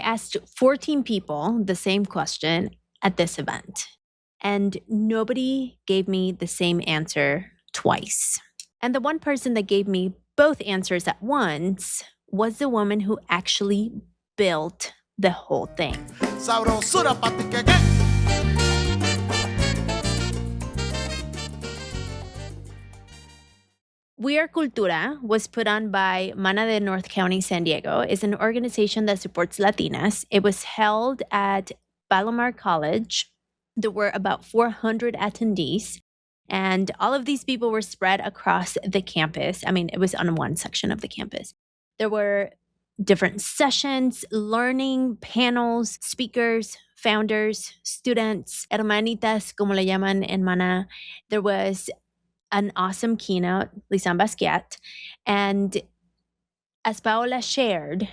asked 14 people the same question at this event, and nobody gave me the same answer twice. And the one person that gave me both answers at once was the woman who actually built the whole thing. Sabrosura pa' ti que. We Are Cultura was put on by Mana de North County, San Diego. It's an organization that supports Latinas. It was held at Palomar College. There were about 400 attendees, and all of these people were spread across the campus. I mean, it was on one section of the campus. There were different sessions, learning, panels, speakers, founders, students, hermanitas, como le llaman en Mana. There was an awesome keynote, Lisan Basquiat, and as Paola shared,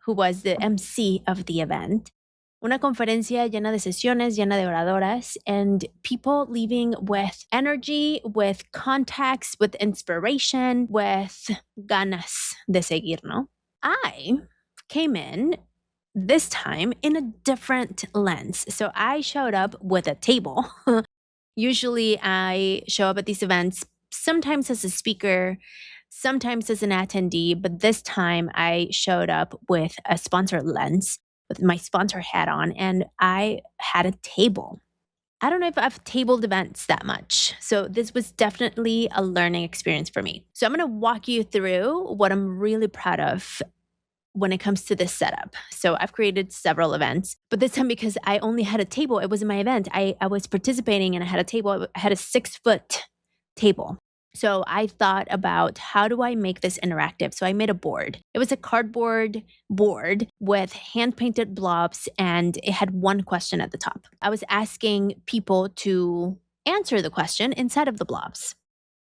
who was the MC of the event, una conferencia llena de sesiones, llena de oradoras, and people leaving with energy, with contacts, with inspiration, with ganas de seguir, ¿no? I came in this time in a different lens. So I showed up with a table. Usually I show up at these events sometimes as a speaker, sometimes as an attendee, but this time I showed up with a sponsor lens, with my sponsor hat on, and I had a table. I don't know if I've tabled events that much, so this was definitely a learning experience for me. So I'm going to walk you through what I'm really proud of when it comes to this setup. So I've created several events, but this time because I only had a table, it wasn't my event. I was participating and I had a table. I had a 6-foot table. So I thought about how do I make this interactive? So I made a board. It was a cardboard board with hand-painted blobs, and it had one question at the top. I was asking people to answer the question inside of the blobs.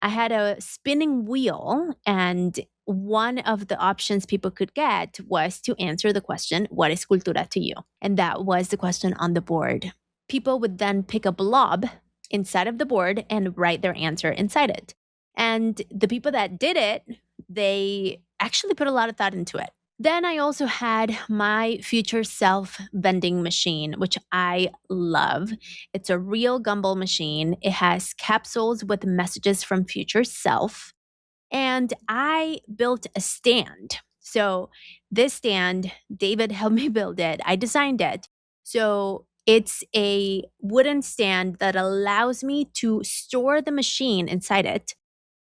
I had a spinning wheel, and one of the options people could get was to answer the question, what is cultura to you? And that was the question on the board. People would then pick a blob inside of the board and write their answer inside it. And the people that did it, they actually put a lot of thought into it. Then I also had my future self vending machine, which I love. It's a real gumball machine. It has capsules with messages from future self. And I built a stand. So this stand, David helped me build it. I designed it. So it's a wooden stand that allows me to store the machine inside it.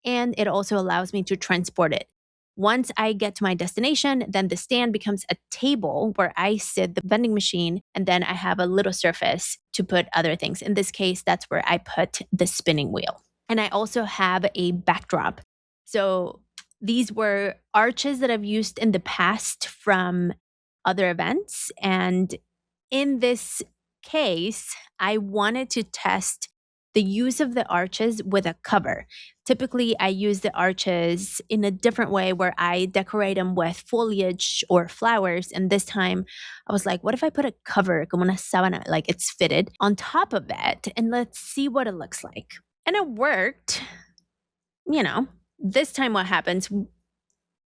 And it also allows me to transport it. Once I get to my destination, then the stand becomes a table where I sit the vending machine, and then I have a little surface to put other things. In this case, that's where I put the spinning wheel. And I also have a backdrop. So these were arches that I've used in the past from other events. And in this case, I wanted to test the use of the arches with a cover. Typically, I use the arches in a different way where I decorate them with foliage or flowers. And this time, I was like, what if I put a cover, como una sábana, like it's fitted, on top of it, and let's see what it looks like. And it worked. You know, this time what happens,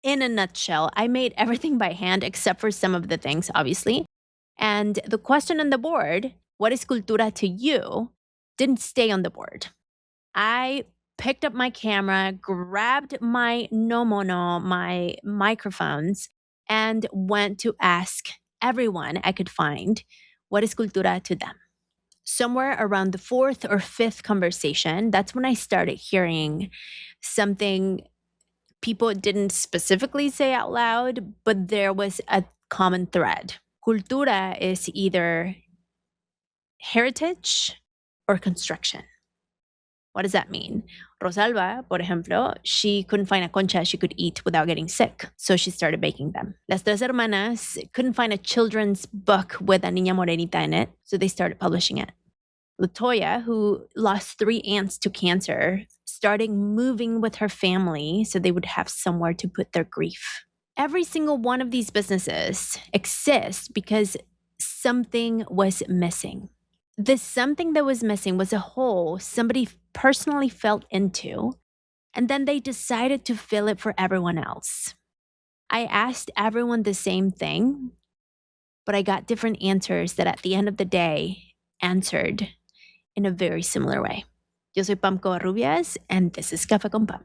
in a nutshell, I made everything by hand except for some of the things, obviously. And the question on the board, what is cultura to you, didn't stay on the board. I picked up my camera, grabbed my nomono, my microphones, and went to ask everyone I could find, what is cultura to them? Somewhere around the 4th or 5th conversation, that's when I started hearing something people didn't specifically say out loud, but there was a common thread. Cultura is either heritage or construction. What does that mean? Rosalba, por ejemplo, she couldn't find a concha she could eat without getting sick, so she started baking them. Las Tres Hermanas couldn't find a children's book with a Niña Morenita in it, so they started publishing it. Latoya, who lost 3 aunts to cancer, started moving with her family so they would have somewhere to put their grief. Every single one of these businesses exists because something was missing. This something that was missing was a hole somebody personally felt into, and then they decided to fill it for everyone else. I asked everyone the same thing. but I got different answers that at the end of the day answered in a very similar way. Yo soy Pam Covarrubias, and this is Café con Pam.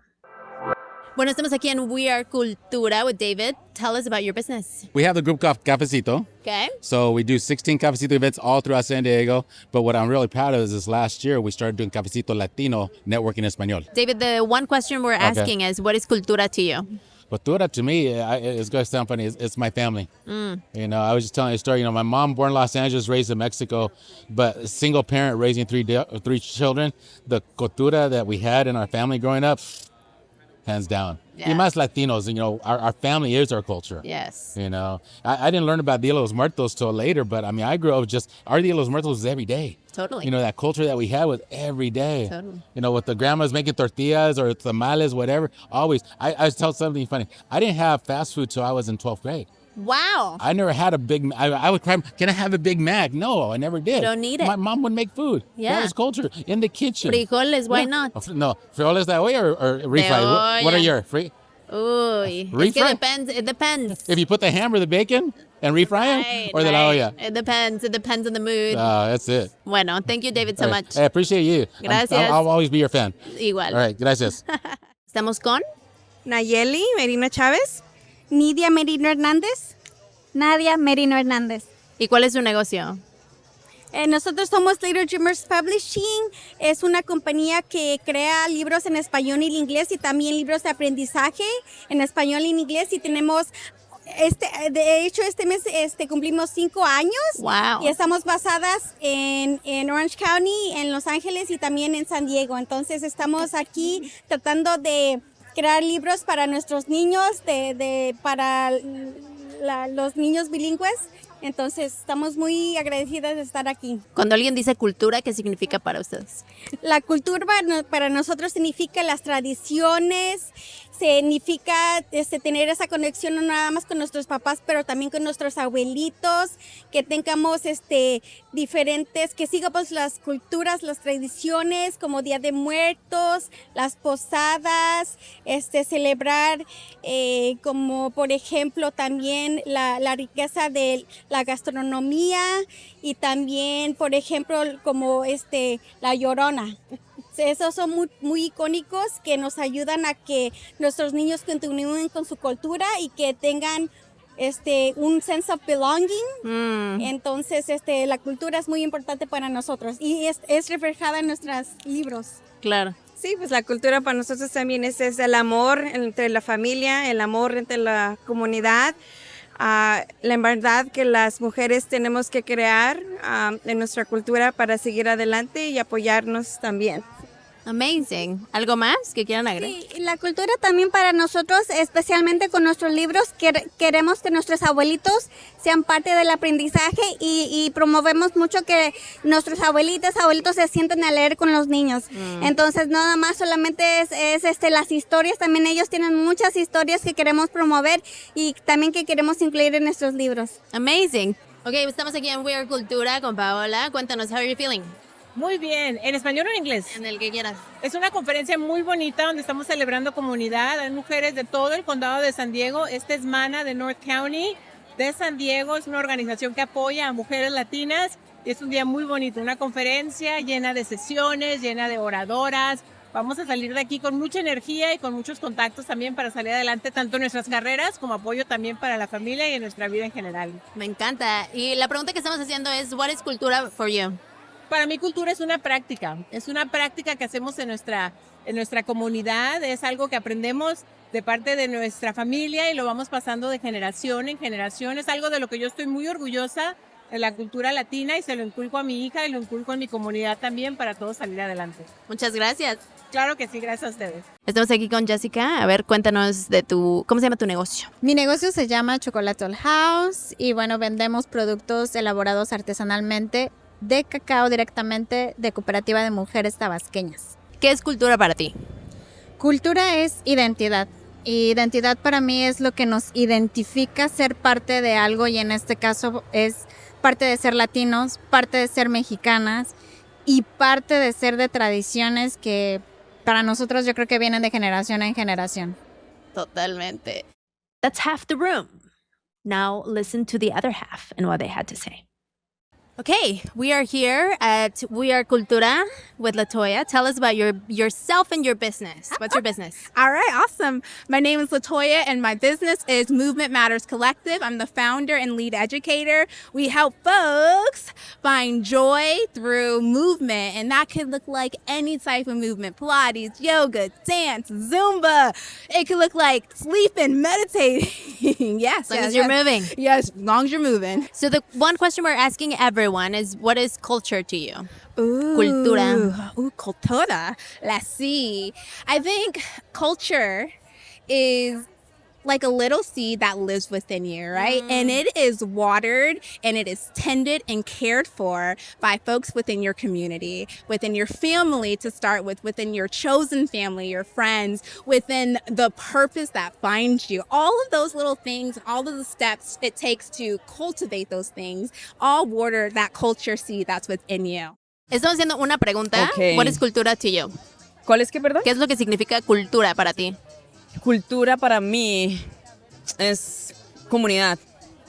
Bueno, estamos aquí en We Are Cultura with David. Tell us about your business. We have the group called Cafecito. Okay. So we do 16 Cafecito events all throughout San Diego. But what I'm really proud of is this last year, we started doing Cafecito Latino networking en español. David, the one question we're asking is, what is Cultura to you? Cultura to me, it's going to sound funny, it's my family. You know, I was just telling you a story. You know, my mom born in Los Angeles, raised in Mexico, but a single parent raising three children. The cultura that we had in our family growing up, hands down. Yeah. Y más Latinos, you know, our family is our culture. Yes. You know, I didn't learn about Dia de los Muertos till later, but I mean, I grew up just, our Dia de los Muertos was every day. Totally. You know, that culture that we had was every day. Totally. You know, with the grandmas making tortillas or tamales, whatever, always. I was telling something funny. I didn't have fast food till I was in 12th grade. Wow. I never had a Big I would cry, can I have a Big Mac? No, I never did. You don't need it. My mom would make food. Yeah. That was culture in the kitchen. Frijoles, why Yeah. not? No, frijoles that way or refried? What are your free? Uy, Refry? es que depends. It depends. If you put the ham or the bacon and refry them, or the la olla? It depends. It depends on the mood. That's it. Bueno, thank you, David, so All right. much. I appreciate you. Gracias. I'll always be your fan. Igual. All right, gracias. Estamos con Nayeli Merino Chávez, Nidia Merino Hernández, Nadia Merino Hernández. ¿Y cuál es su negocio? Nosotros somos Little Dreamers Publishing, es una compañía que crea libros en español y en inglés y también libros de aprendizaje en español y en inglés y tenemos, de hecho este mes cumplimos 5 años. Wow. Y estamos basadas en Orange County, en Los Ángeles y también en San Diego, entonces estamos aquí tratando de crear libros para nuestros niños, para los niños bilingües. Entonces, estamos muy agradecidas de estar aquí. Cuando alguien dice cultura, ¿qué significa para ustedes? La cultura para nosotros significa las tradiciones, significa tener esa conexión no nada más con nuestros papás, pero también con nuestros abuelitos, que tengamos diferentes, que sigamos las culturas, las tradiciones, como Día de Muertos, las posadas, celebrar como por ejemplo también la riqueza de la gastronomía y también por ejemplo como la Llorona. Esos son muy icónicos que nos ayudan a que nuestros niños continúen con su cultura y que tengan un sense of belonging. Entonces la cultura es muy importante para nosotros y es reflejada en nuestros libros. Claro. Sí, pues la cultura para nosotros también es el amor entre la familia, el amor entre la comunidad. La verdad que las mujeres tenemos que crear en nuestra cultura para seguir adelante y apoyarnos también. Amazing. ¿Algo más que quieran agregar? Sí, la cultura también para nosotros, especialmente con nuestros libros, queremos que nuestros abuelitos sean parte del aprendizaje y promovemos mucho que nuestros abuelitos se sienten a leer con los niños. Entonces, nada más solamente es las historias, también ellos tienen muchas historias que queremos promover y también que queremos incluir en nuestros libros. Amazing. Ok, estamos aquí en We Are Cultura con Paola. Cuéntanos, how are you feeling? Muy bien, ¿en español o en inglés? En el que quieras. Es una conferencia muy bonita donde estamos celebrando comunidad. Hay mujeres de todo el condado de San Diego. Esta es Mana de North County de San Diego. Es una organización que apoya a mujeres latinas. Y es un día muy bonito, una conferencia llena de sesiones, llena de oradoras. Vamos a salir de aquí con mucha energía y con muchos contactos también para salir adelante, tanto en nuestras carreras como apoyo también para la familia y en nuestra vida en general. Me encanta. Y la pregunta que estamos haciendo es, what is cultura for you? Para mí cultura es una práctica que hacemos en nuestra comunidad, es algo que aprendemos de parte de nuestra familia y lo vamos pasando de generación en generación, es algo de lo que yo estoy muy orgullosa de la cultura latina y se lo inculco a mi hija y lo inculco en mi comunidad también para todos salir adelante. Muchas gracias. Claro que sí, gracias a ustedes. Estamos aquí con Jessica. A ver, cuéntanos de ¿cómo se llama tu negocio? Mi negocio se llama Chocolate House y bueno, vendemos productos elaborados artesanalmente de cacao directamente de Cooperativa de Mujeres Tabasqueñas. ¿Qué es cultura para ti? Cultura es identidad. Identidad para mí es lo que nos identifica ser parte de algo y en este caso es parte de ser latinos, parte de ser mexicanas y parte de ser de tradiciones que para nosotros yo creo que vienen de generación en generación. Totalmente. That's half the room. Now listen to the other half and what they had to say. Okay, we are here at We Are Cultura with Latoya. Tell us about yourself and your business. What's your business? All right, awesome. My name is Latoya, and my business is Movement Matters Collective. I'm the founder and lead educator. We help folks find joy through movement, and that could look like any type of movement: Pilates, yoga, dance, Zumba. It could look like sleeping, meditating. Yes, As long as you're moving. Yes, as long as you're moving. So the one question we're asking everyone is, what is culture to you? Ooh, Cultura. Ooh, cultura. Let's see. I think culture is like a little seed that lives within you, right? And it is watered and it is tended and cared for by folks within your community, within your family to start with, within your chosen family, your friends, within the purpose that finds you. All of those little things, all of the steps it takes to cultivate those things, all water that culture seed that's within you. Estamos haciendo una pregunta. Ok. What is cultura to you? ¿Cuál es que, perdón? ¿Qué es lo que significa cultura para ti? Cultura para mí es comunidad.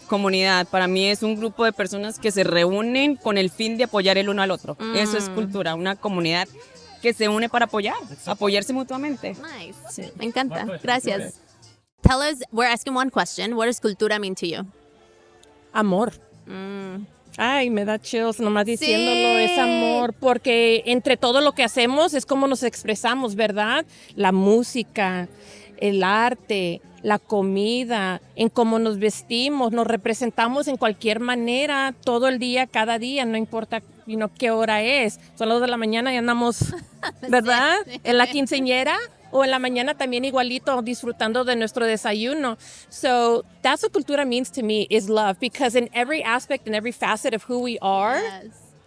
Comunidad. Para mí es un grupo de personas que se reúnen con el fin de apoyar el uno al otro. Eso es cultura, una comunidad que se une para apoyarse mutuamente. Nice. Me encanta. Gracias. Tell us, we're asking one question. What does cultura mean to you? Amor. Ay, me da chills nomás diciéndolo, es amor, porque entre todo lo que hacemos es como nos expresamos, ¿verdad? La música, el arte, la comida, en cómo nos vestimos, nos representamos en cualquier manera, todo el día, cada día, no importa qué hora es. Son las 2 de la mañana y andamos, ¿verdad? En la quinceañera. O en la mañana también igualito disfrutando de nuestro desayuno. So that's what cultura means to me, is love. Because in every aspect and every facet of who we are,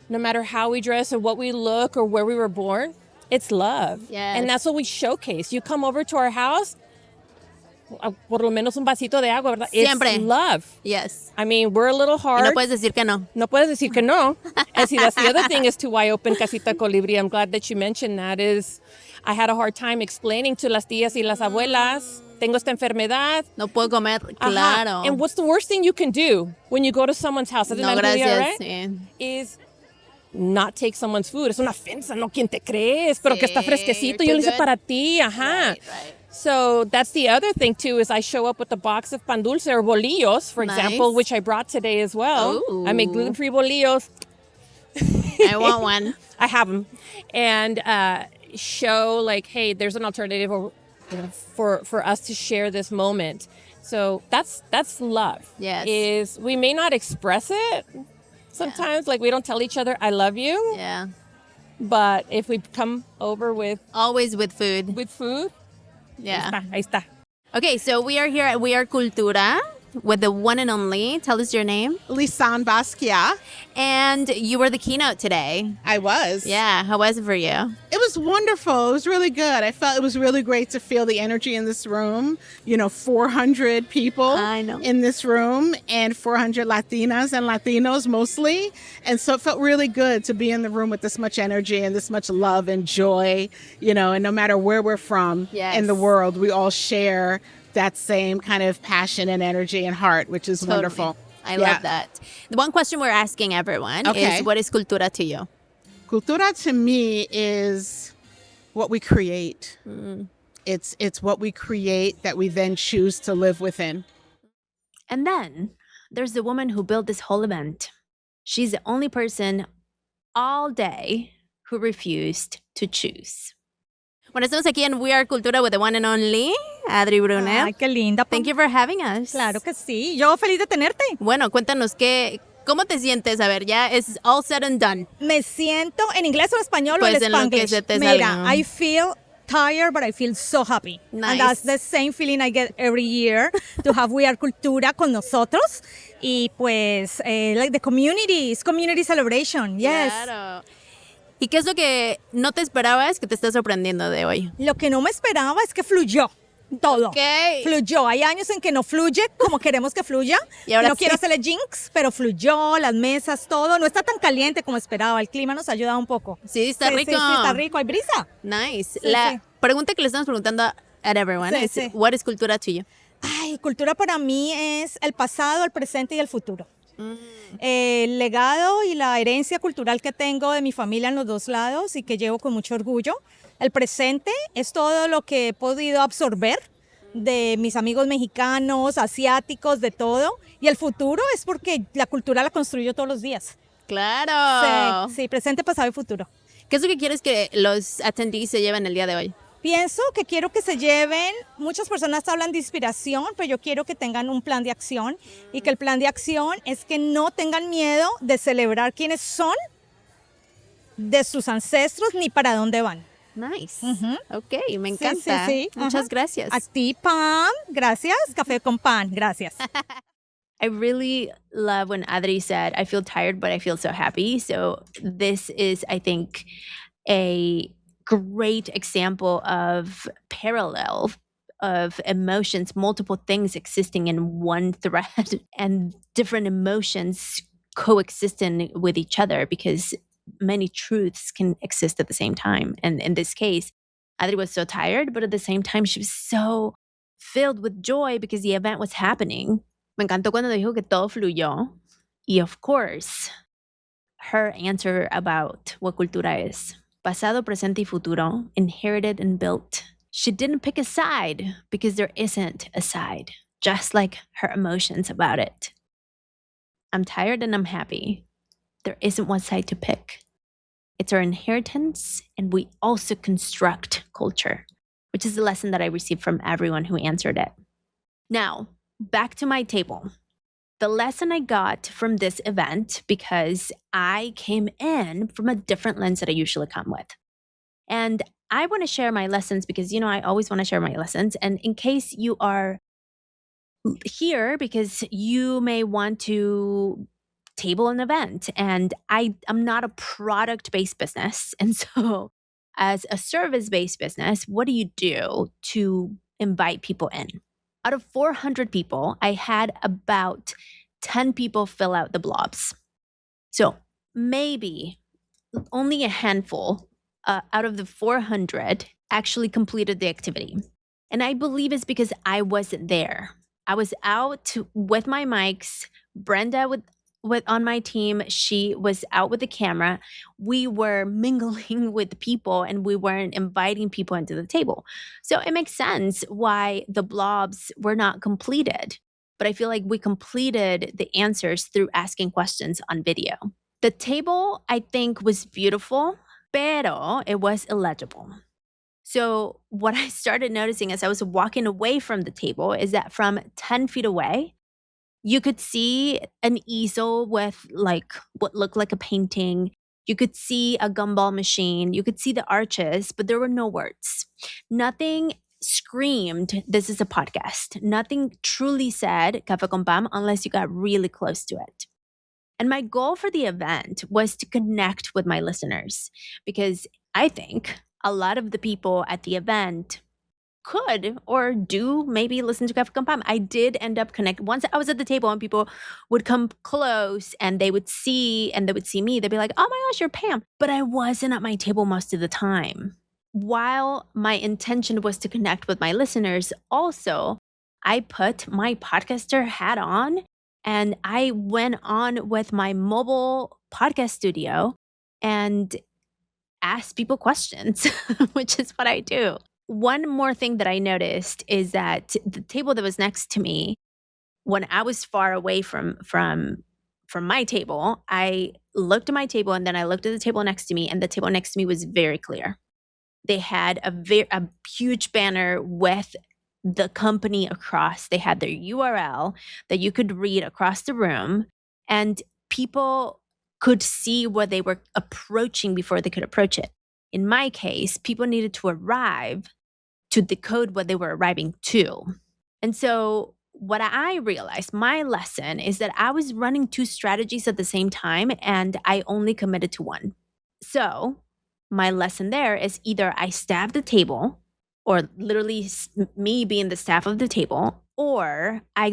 no matter how we dress or what we look or where we were born, it's love. Yes. And that's what we showcase. You come over to our house, por lo menos un vasito de agua, ¿verdad? Siempre. It's love. Yes. I mean, we're a little Y hard. no puedes decir que no. No puedes decir que no. And see, that's the other thing is to why I open Casita Colibri. I'm glad that you mentioned that. Is I had a hard time explaining to las tías y las abuelas, tengo esta enfermedad. No puedo comer, claro. And what's the worst thing you can do when you go to someone's house? No, gracias. Sí. Is not take someone's food. Es una ofensa, ¿no? ¿Quién te crees? Pero que está fresquecito. Yo lo hice para ti. Ajá. Right. So that's the other thing too, is I show up with a box of pan dulce or bolillos, for example, which I brought today as well. Ooh. I make gluten-free bolillos. I want one. I have them. And show like, hey, there's an alternative for us to share this moment. So that's love. Yes. Is we may not express it sometimes, like we don't tell each other I love you. Yeah. But if we come over with Always with food. food, Yeah. ahí está. Okay, so we are here at We Are Cultura with the one and only. Tell us your name. Lisan Basquiat. And you were the keynote today. I was. Yeah, how was it for you? It was wonderful. It was really good. I felt it was really great to feel the energy in this room. 400 people I know. in this room and 400 Latinas and Latinos mostly. And so it felt really good to be in the room with this much energy and this much love and joy, and no matter where we're from in the world, we all share that same kind of passion and energy and heart, which is wonderful. I love that. The one question we're asking everyone is, what is cultura to you? Cultura to me is what we create. It's what we create that we then choose to live within. And then there's the woman who built this whole event. She's the only person all day who refused to choose. Bueno, estamos aquí en We Are Cultura with the one and only Adri Brunet. Ay, qué linda. Thank you for having us. Claro que sí. Yo feliz de tenerte. Bueno, cuéntanos ¿cómo te sientes? A ver, ya es all said and done. Me siento en inglés o en español Pues o en en lo que Spanglish. se te Mira, salga. I feel tired, but I feel so happy. Nice. And that's the same feeling I get every year to have We Are Cultura con nosotros. Y pues, like the community celebration. Yes. Claro. ¿Y qué es lo que no te esperabas que te está sorprendiendo de hoy? Lo que no me esperaba es que fluyó. Todo. Ok. Fluyó. Hay años en que no fluye como queremos que fluya. Y ahora no sí. quiero hacerle jinx, pero fluyó, las mesas, todo. No está tan caliente como esperaba. El clima nos ha ayudado un poco. Sí, está rico. Sí, está rico. Hay brisa. Nice. Sí, La sí. pregunta que le estamos preguntando a everyone Sí, es, sí. what is cultura to you? Ay, Ay, cultura para mí es el pasado, el presente y el futuro. El legado y la herencia cultural que tengo de mi familia en los dos lados y que llevo con mucho orgullo. El presente es todo lo que he podido absorber de mis amigos mexicanos, asiáticos, de todo. Y el futuro es porque la cultura la construyo todos los días. Claro. Sí, presente, pasado y futuro. ¿Qué es lo que quieres que los attendees se lleven el día de hoy? Pienso que quiero que se lleven, muchas personas hablan de inspiración, pero yo quiero que tengan un plan de acción y que el plan de acción es que no tengan miedo de celebrar quiénes son, de sus ancestros, ni para dónde van. Nice. Ujú. Ok, me encanta. Sí. Muchas Ajá. gracias. A ti, Pam, gracias. Café con pan, gracias. I really love when Adri said, I feel tired, but I feel so happy. So this is, I think, a great example of parallel of emotions, multiple things existing in one thread and different emotions coexisting with each other because many truths can exist at the same time. And in this case, Adri was so tired, but at the same time, she was so filled with joy because the event was happening. Me encantó cuando dijo que todo fluyó. Y of course, her answer about what cultura is. Pasado, presente y futuro, inherited and built. She didn't pick a side because there isn't a side, just like her emotions about it. I'm tired and I'm happy. There isn't one side to pick. It's our inheritance, and we also construct culture, which is the lesson that I received from everyone who answered it. Now, back to my table. The lesson I got from this event, because I came in from a different lens that I usually come with. And I want to share my lessons because, I always want to share my lessons. And in case you are here because you may want to table an event, and I'm not a product-based business. And so as a service-based business, what do you do to invite people in? Out of 400 people, I had about 10 people fill out the blobs. So maybe only a handful out of the 400 actually completed the activity. And I believe it's because I wasn't there. I was out with my mics. Brenda on my team, she was out with the camera. We were mingling with people and we weren't inviting people into the table. So it makes sense why the blobs were not completed. But I feel like we completed the answers through asking questions on video. The table, I think, was beautiful, pero it was illegible. So what I started noticing as I was walking away from the table is that from 10 feet away, you could see an easel with like what looked like a painting. You could see a gumball machine. You could see the arches, but there were no words. Nothing screamed, this is a podcast. Nothing truly said, Café con Pam, unless you got really close to it. And my goal for the event was to connect with my listeners because I think a lot of the people at the event could or do maybe listen to Café con Pam. I did end up connecting. Once I was at the table and people would come close and they would see me, they'd be like, oh my gosh, you're Pam. But I wasn't at my table most of the time. While my intention was to connect with my listeners, also, I put my podcaster hat on and I went on with my mobile podcast studio and asked people questions, which is what I do. One more thing that I noticed is that the table that was next to me, when I was far away from my table, I looked at my table and then I looked at the table next to me, and the table next to me was very clear. They had a huge banner with the company across. They had their URL that you could read across the room, and people could see what they were approaching before they could approach it. In my case, people needed to arrive to decode what they were arriving to. And so what I realized, my lesson is that I was running two strategies at the same time and I only committed to one. So my lesson there is either I staff the table, or literally me being the staff of the table, or I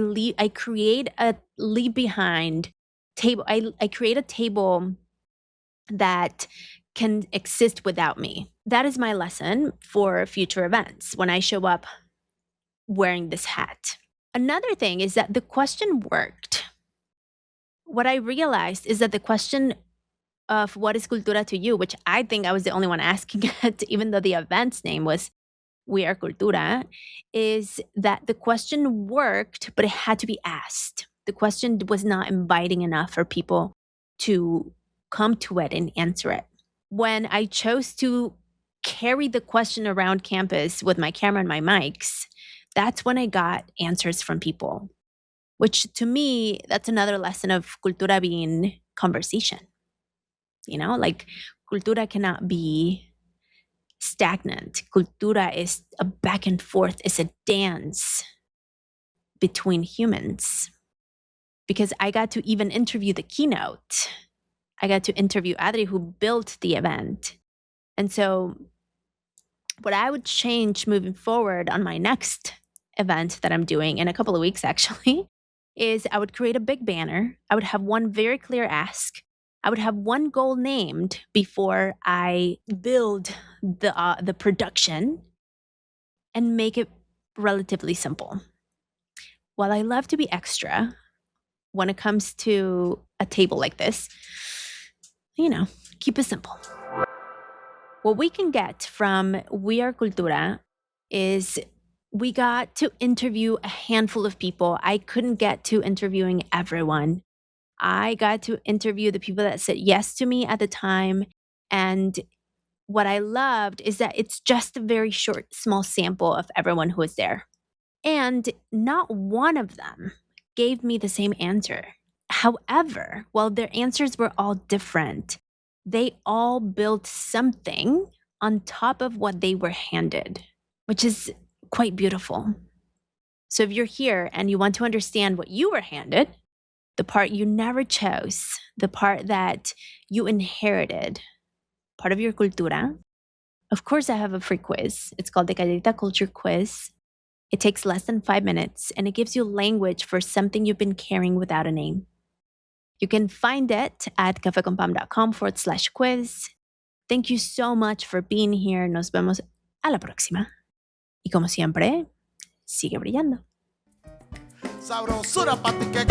create a leave behind table. I create a table that can exist without me. That is my lesson for future events when I show up wearing this hat. Another thing is that the question worked. What I realized is that the question of what is cultura to you, which I think I was the only one asking it, even though the event's name was We Are Cultura, is that the question worked, but it had to be asked. The question was not inviting enough for people to come to it and answer it. When I chose to carry the question around campus with my camera and my mics, that's when I got answers from people, which to me, that's another lesson of cultura being conversation. Like cultura cannot be stagnant. Cultura is a back and forth, it's a dance between humans. Because I got to even interview the keynote. I got to interview Adri, who built the event. And so what I would change moving forward on my next event that I'm doing in a couple of weeks, actually, is I would create a big banner. I would have one very clear ask. I would have one goal named before I build the production and make it relatively simple. While I love to be extra when it comes to a table like this, keep it simple. What we can get from We Are Cultura is we got to interview a handful of people. I couldn't get to interviewing everyone. I got to interview the people that said yes to me at the time. And what I loved is that it's just a very short, small sample of everyone who was there. And not one of them gave me the same answer. However, while their answers were all different, they all built something on top of what they were handed, which is quite beautiful. So if you're here and you want to understand what you were handed, the part you never chose, the part that you inherited, part of your cultura, of course I have a free quiz. It's called the Calladita Culture Quiz. It takes less than 5 minutes and it gives you language for something you've been carrying without a name. You can find it at cafeconpam.com/quiz. Thank you so much for being here. Nos vemos a la próxima. Y como siempre, sigue brillando. Sabrosura pa' ti que